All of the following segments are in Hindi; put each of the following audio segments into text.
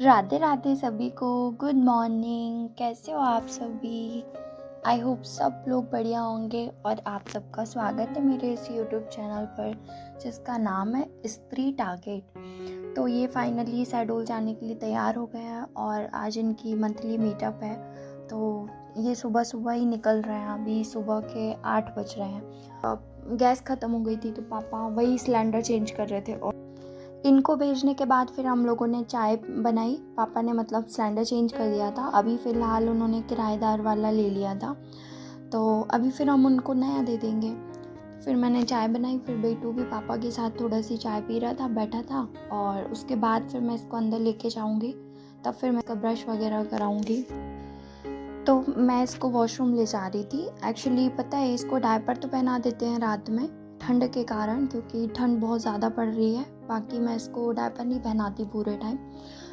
राधे राधे सभी को। गुड मॉर्निंग, कैसे हो आप सभी। आई होप सब लोग बढ़िया होंगे और आप सबका स्वागत है मेरे इस यूट्यूब चैनल पर जिसका नाम है स्त्री टारगेट। तो ये फाइनली शहडोल जाने के लिए तैयार हो गए हैं और आज इनकी मंथली मीटअप है। तो ये सुबह सुबह ही निकल रहे हैं, अभी सुबह के 8 बज रहे हैं। गैस ख़त्म हो गई थी तो पापा वही सिलेंडर चेंज कर रहे थे और इनको भेजने के बाद फिर हम लोगों ने चाय बनाई। पापा ने मतलब सिलेंडर चेंज कर दिया था, अभी फ़िलहाल उन्होंने किराएदार वाला ले लिया था तो अभी फिर हम उनको नया दे देंगे। फिर मैंने चाय बनाई, फिर बेटू भी पापा के साथ थोड़ा सी चाय पी रहा था, बैठा था। और उसके बाद फिर मैं इसको अंदर लेके जाऊँगी, तब फिर मैं इसका ब्रश वगैरह कराऊँगी। तो मैं इसको वॉशरूम ले जा रही थी। एक्चुअली पता है, इसको डायपर तो पहना देते हैं रात में ठंड के कारण, क्योंकि ठंड बहुत ज़्यादा पड़ रही है। बाकी मैं इसको डायपर नहीं पहनाती पूरे टाइम,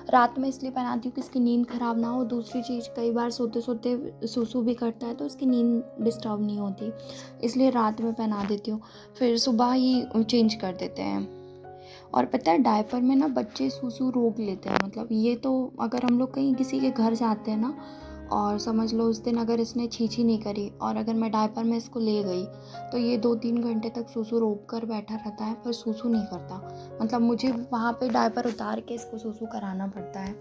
रात में इसलिए पहनाती हूँ कि इसकी नींद ख़राब ना हो। दूसरी चीज़, कई बार सोते सोते सूसू भी करता है तो इसकी नींद डिस्टर्ब नहीं होती, इसलिए रात में पहना देती हूँ, फिर सुबह ही चेंज कर देते हैं। और पता है, डायपर में ना बच्चे सूसू रोक लेते हैं। मतलब ये तो अगर हम लोग कहीं किसी के घर जाते हैं ना, और समझ लो उस दिन अगर इसने छींची नहीं करी और अगर मैं डायपर में इसको ले गई तो ये 2-3 घंटे तक सूसू रोक कर बैठा रहता है, पर सूसू नहीं करता। मतलब मुझे वहाँ पे डायपर उतार के इसको सूसू कराना पड़ता है।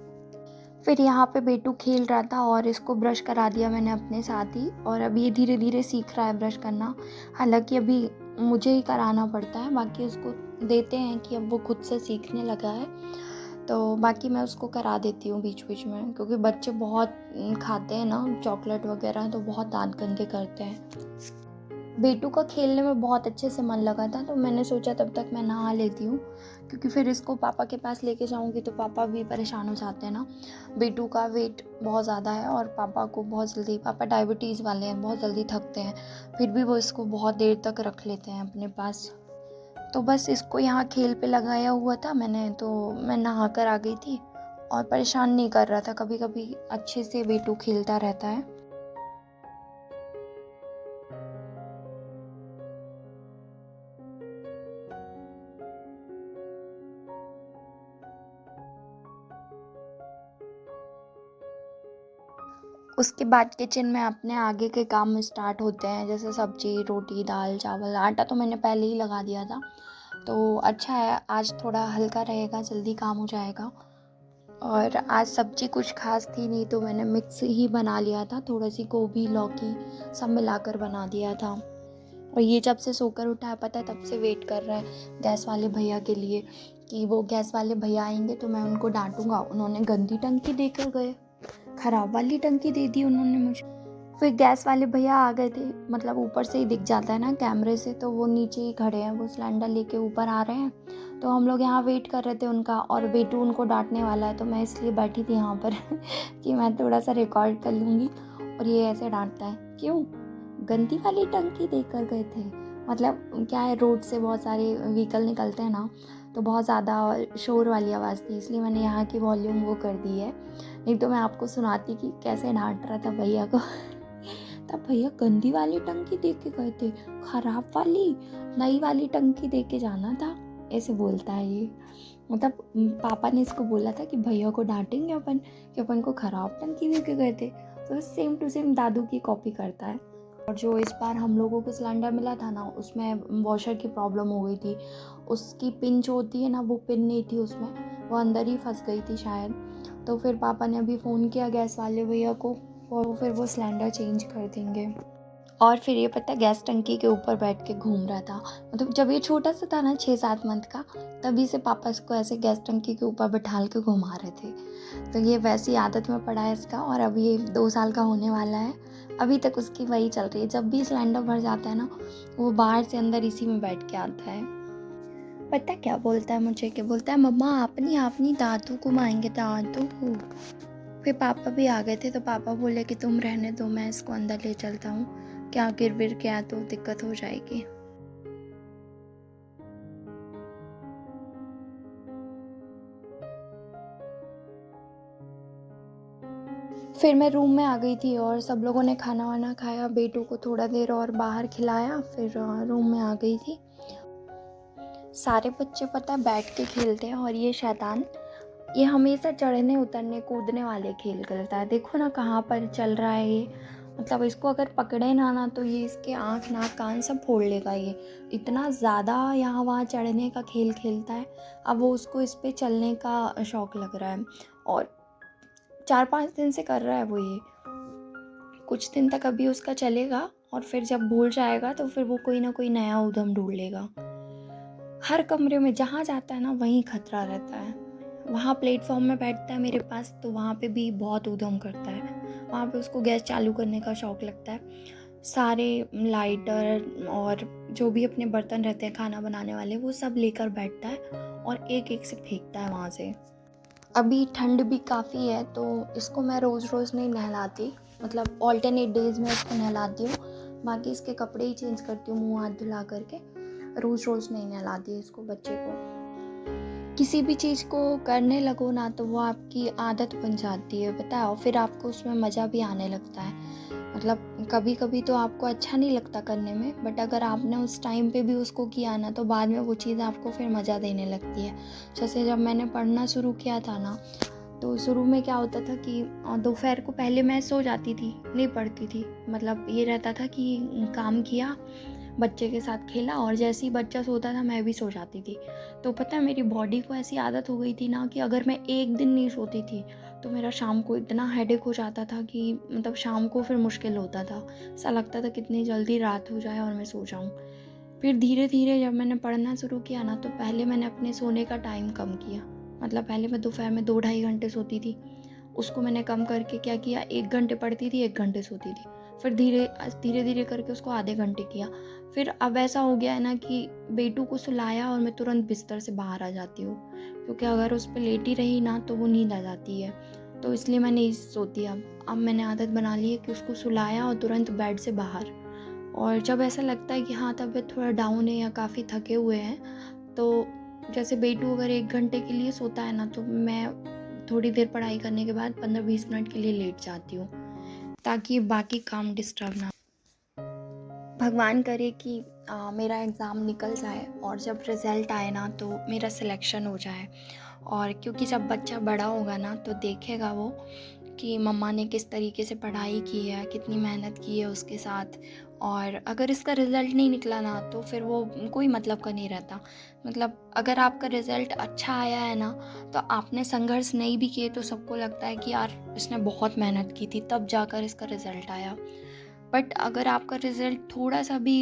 फिर यहाँ पे बेटू खेल रहा था और इसको ब्रश करा दिया मैंने अपने साथ ही, और अभी ये धीरे धीरे सीख रहा है ब्रश करना। हालांकि अभी मुझे ही कराना पड़ता है, बाकी उसको देते हैं कि अब वो खुद से सीखने लगा है तो बाकी मैं उसको करा देती हूँ बीच बीच में, क्योंकि बच्चे बहुत खाते हैं ना चॉकलेट वगैरह, तो बहुत दांत गंदे करते हैं। बेटू का खेलने में बहुत अच्छे से मन लगा था तो मैंने सोचा तब तक मैं नहा लेती हूँ, क्योंकि फिर इसको पापा के पास लेके जाऊँगी तो पापा भी परेशान हो जाते हैं ना। बेटू का वेट बहुत ज़्यादा है और पापा को बहुत जल्दी, पापा डायबिटीज़ वाले हैं, बहुत जल्दी थकते हैं, फिर भी वो इसको बहुत देर तक रख लेते हैं अपने पास। तो बस इसको यहाँ खेल पे लगाया हुआ था मैंने, तो मैं नहा कर आ गई थी और परेशान नहीं कर रहा था। कभी कभी अच्छे से बेटू खेलता रहता है। उसके बाद किचन में अपने आगे के काम स्टार्ट होते हैं, जैसे सब्जी, रोटी, दाल, चावल। आटा तो मैंने पहले ही लगा दिया था तो अच्छा है, आज थोड़ा हल्का रहेगा, जल्दी काम हो जाएगा। और आज सब्जी कुछ खास थी नहीं तो मैंने मिक्स ही बना लिया था, थोड़ी सी गोभी, लौकी सब मिलाकर बना दिया था। और ये जब से सोकर उठा है पता है, तब से वेट कर रहा है गैस वाले भैया के लिए, कि वो गैस वाले भैया आएंगे तो मैं उनको डांटूंगा। उन्होंने गंदी टंकी देकर गए, ख़राब वाली टंकी दे दी उन्होंने मुझे। फिर गैस वाले भैया आ गए थे, मतलब ऊपर से ही दिख जाता है ना कैमरे से, तो वो नीचे ही खड़े हैं, वो सिलेंडर लेके ऊपर आ रहे हैं। तो हम लोग यहाँ वेट कर रहे थे उनका, और बेटू उनको डांटने वाला है तो मैं इसलिए बैठी थी यहाँ पर कि मैं थोड़ा सा रिकॉर्ड कर लूँगी। और ये ऐसे डांटता है, क्यों गंदी वाली टंकी देकर गए थे। मतलब क्या है, रोड से बहुत सारे व्हीकल निकलते हैं ना, तो बहुत ज़्यादा शोर वाली आवाज़ थी, इसलिए मैंने यहाँ की वॉल्यूम वो कर दी है, नहीं तो मैं आपको सुनाती कि कैसे डांट रहा था भैया को तब भैया गंदी वाली टंकी दे के गए थे, खराब वाली, नई वाली टंकी दे के जाना था, ऐसे बोलता है ये। मतलब पापा ने इसको बोला था कि भैया को डांटेंगे अपन कि अपन को खराब टंकी दे के गए थे, तो सेम टू सेम दादू की कॉपी करता है। और जो इस बार हम लोगों को सिलेंडर मिला था ना, उसमें वॉशर की प्रॉब्लम हो गई थी। उसकी पिन जो होती है ना, वो पिन नहीं थी उसमें, वो अंदर ही फंस गई थी शायद। तो फिर पापा ने अभी फ़ोन किया गैस वाले भैया को और फिर वो सिलेंडर चेंज कर देंगे। और फिर ये पता है, गैस टंकी के ऊपर बैठ के घूम रहा था। मतलब जब ये छोटा सा था ना, 6-7 मंथ का, तभी से पापा इसको ऐसे गैस टंकी के ऊपर बैठाल के घुमा रहे थे। तो ये वैसी आदत में पड़ा है इसका, और अभी ये 2 साल का होने वाला है, अभी तक उसकी वही चल रही है। जब भी सिलेंडर भर जाता है ना, वो बाहर से अंदर इसी में बैठ के आता है। पता क्या बोलता है मुझे, क्या बोलता है, मम्मा आपनी आपनी दादू को माएंगे, दादू को। फिर पापा भी आ गए थे तो पापा बोले कि तुम रहने दो, मैं इसको अंदर ले चलता हूँ, क्या गिर विर गया तो दिक्कत हो जाएगी। फिर मैं रूम में आ गई थी और सब लोगों ने खाना वाना खाया, बेटू को थोड़ा देर और बाहर खिलाया, फिर रूम में आ गई थी। सारे बच्चे पता है बैठ के खेलते हैं और ये शैतान ये हमेशा चढ़ने उतरने कूदने वाले खेल खेलता है। देखो ना कहाँ पर चल रहा है ये, मतलब इसको अगर पकड़े ना तो ये इसके आँख नाक कान सब फोड़ लेगा। ये इतना ज़्यादा यहाँ वहाँ चढ़ने का खेल खेलता है। अब वो उसको इस पे चलने का शौक़ लग रहा है और 4-5 दिन से कर रहा है वो ये। कुछ दिन तक अभी उसका चलेगा और फिर जब भूल जाएगा तो फिर वो कोई ना कोई नया उद्यम ढूंढ लेगा। हर कमरे में जहाँ जाता है ना वहीं खतरा रहता है। वहाँ प्लेटफॉर्म में बैठता है मेरे पास तो वहाँ पे भी बहुत उद्यम करता है। वहाँ पे उसको गैस चालू करने का शौक़ लगता है। सारे लाइटर और जो भी अपने बर्तन रहते हैं खाना बनाने वाले वो सब लेकर बैठता है और एक एक से फेंकता है वहाँ से। अभी ठंड भी काफ़ी है तो इसको मैं रोज़ रोज़ नहीं नहलाती, मतलब ऑल्टरनेट डेज़ में इसको नहलाती हूँ। बाकी इसके कपड़े ही चेंज करती हूँ मुँह हाथ धुला करके। रोज़ रोज़ नहीं नहलाती इसको, बच्चे को। किसी भी चीज़ को करने लगो ना तो वो आपकी आदत बन जाती है, पता है, और फिर आपको उसमें मज़ा भी आने लगता है। मतलब कभी कभी तो आपको अच्छा नहीं लगता करने में, बट अगर आपने उस टाइम पे भी उसको किया ना तो बाद में वो चीज़ आपको फिर मज़ा देने लगती है। जैसे जब मैंने पढ़ना शुरू किया था ना तो शुरू में क्या होता था कि दोपहर को पहले मैं सो जाती थी, नहीं पढ़ती थी। मतलब ये रहता था कि काम किया, बच्चे के साथ खेला और जैसे ही बच्चा सोता था मैं भी सो जाती थी। तो पता है मेरी बॉडी को ऐसी आदत हो गई थी ना कि अगर मैं एक दिन नहीं सोती थी तो मेरा शाम को इतना हेडेक हो जाता था कि मतलब शाम को फिर मुश्किल होता था। ऐसा लगता था कितनी जल्दी रात हो जाए और मैं सो जाऊँ। फिर धीरे धीरे जब मैंने पढ़ना शुरू किया ना तो पहले मैंने अपने सोने का टाइम कम किया। मतलब पहले मैं दोपहर में 2-2.5 घंटे सोती थी, उसको मैंने कम करके क्या किया, 1 घंटे पढ़ती थी, 1 घंटे सोती थी। फिर धीरे धीरे करके उसको आधे घंटे किया। फिर अब ऐसा हो गया है ना कि बेटू को सुलाया और मैं तुरंत बिस्तर से बाहर आ जाती हूँ, क्योंकि अगर उस पर लेटी रही ना तो वो नींद आ जाती है। तो इसलिए मैं नहीं सोती। अब मैंने आदत बना ली है कि उसको सुलाया और तुरंत बेड से बाहर। और जब ऐसा लगता है कि हाँ तबीयत थोड़ा डाउन है या काफ़ी थके हुए हैं, तो जैसे बेटू अगर 1 घंटे के लिए सोता है ना तो मैं थोड़ी देर पढ़ाई करने के बाद 15-20 मिनट के लिए लेट जाती हूँ, ताकि बाकी काम डिस्टर्ब ना। भगवान करे कि मेरा एग्ज़ाम निकल जाए और जब रिज़ल्ट आए ना तो मेरा सिलेक्शन हो जाए। और क्योंकि जब बच्चा बड़ा होगा ना तो देखेगा वो कि मम्मा ने किस तरीके से पढ़ाई की है, कितनी मेहनत की है उसके साथ। और अगर इसका रिज़ल्ट नहीं निकला ना तो फिर वो कोई मतलब का नहीं रहता। मतलब अगर आपका रिज़ल्ट अच्छा आया है ना तो आपने संघर्ष नहीं भी किए तो सबको लगता है कि यार इसने बहुत मेहनत की थी तब जाकर इसका रिज़ल्ट आया। बट अगर आपका रिज़ल्ट थोड़ा सा भी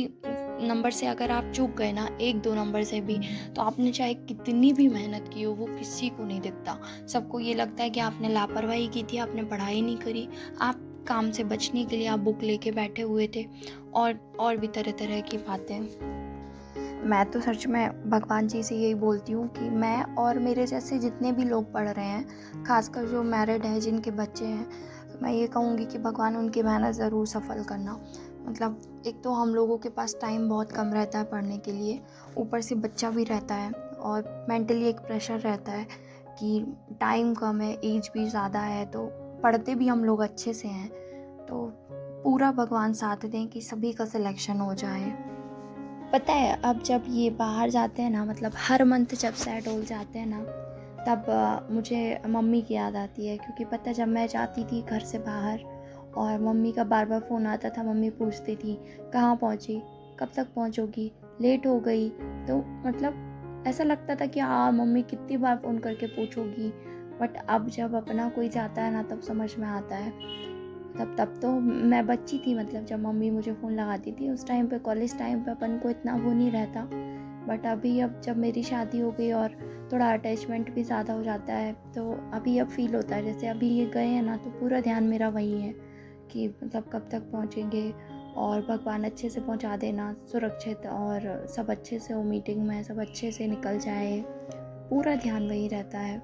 नंबर से अगर आप चूक गए ना, 1-2 नंबर से भी, तो आपने चाहे कितनी भी मेहनत की हो वो किसी को नहीं दिखता। सबको ये लगता है कि आपने लापरवाही की थी, आपने पढ़ाई नहीं करी, आप काम से बचने के लिए आप बुक लेके बैठे हुए थे और भी तरह तरह की बातें। मैं तो सच में भगवान जी से यही बोलती हूँ कि मैं और मेरे जैसे जितने भी लोग पढ़ रहे हैं, खासकर जो मैरिड हैं जिनके बच्चे हैं, तो मैं ये कहूँगी कि भगवान उनकी मेहनत ज़रूर सफल करना। मतलब एक तो हम लोगों के पास टाइम बहुत कम रहता है पढ़ने के लिए, ऊपर से बच्चा भी रहता है और मेंटली एक प्रेशर रहता है कि टाइम कम है, एज भी ज़्यादा है, तो पढ़ते भी हम लोग अच्छे से हैं। तो पूरा भगवान साथ दें कि सभी का सिलेक्शन हो जाए। पता है अब जब ये बाहर जाते हैं ना, मतलब हर मंथ जब शहडोल जाते हैं ना तब मुझे मम्मी की याद आती है। क्योंकि पता है जब मैं जाती थी घर से बाहर और मम्मी का बार बार फ़ोन आता था, मम्मी पूछती थी कहाँ पहुँची, कब तक पहुँचोगी, लेट हो गई। तो मतलब ऐसा लगता था कि मम्मी कितनी बार फ़ोन करके पूछोगी। बट अब जब अपना कोई जाता है ना तब समझ में आता है। तब तो मैं बच्ची थी, मतलब जब मम्मी मुझे फ़ोन लगाती थी उस टाइम पे, कॉलेज टाइम पे अपन को इतना वो नहीं रहता। बट अभी अब जब मेरी शादी हो गई और थोड़ा अटैचमेंट भी ज़्यादा हो जाता है तो अभी अब फील होता है जैसे अभी ये गए हैं ना तो पूरा ध्यान मेरा वही है कि मतलब कब तक पहुँचेंगे और भगवान अच्छे से पहुँचा देना सुरक्षित, और सब अच्छे से हो, मीटिंग में सब अच्छे से निकल जाए, पूरा ध्यान वही रहता है।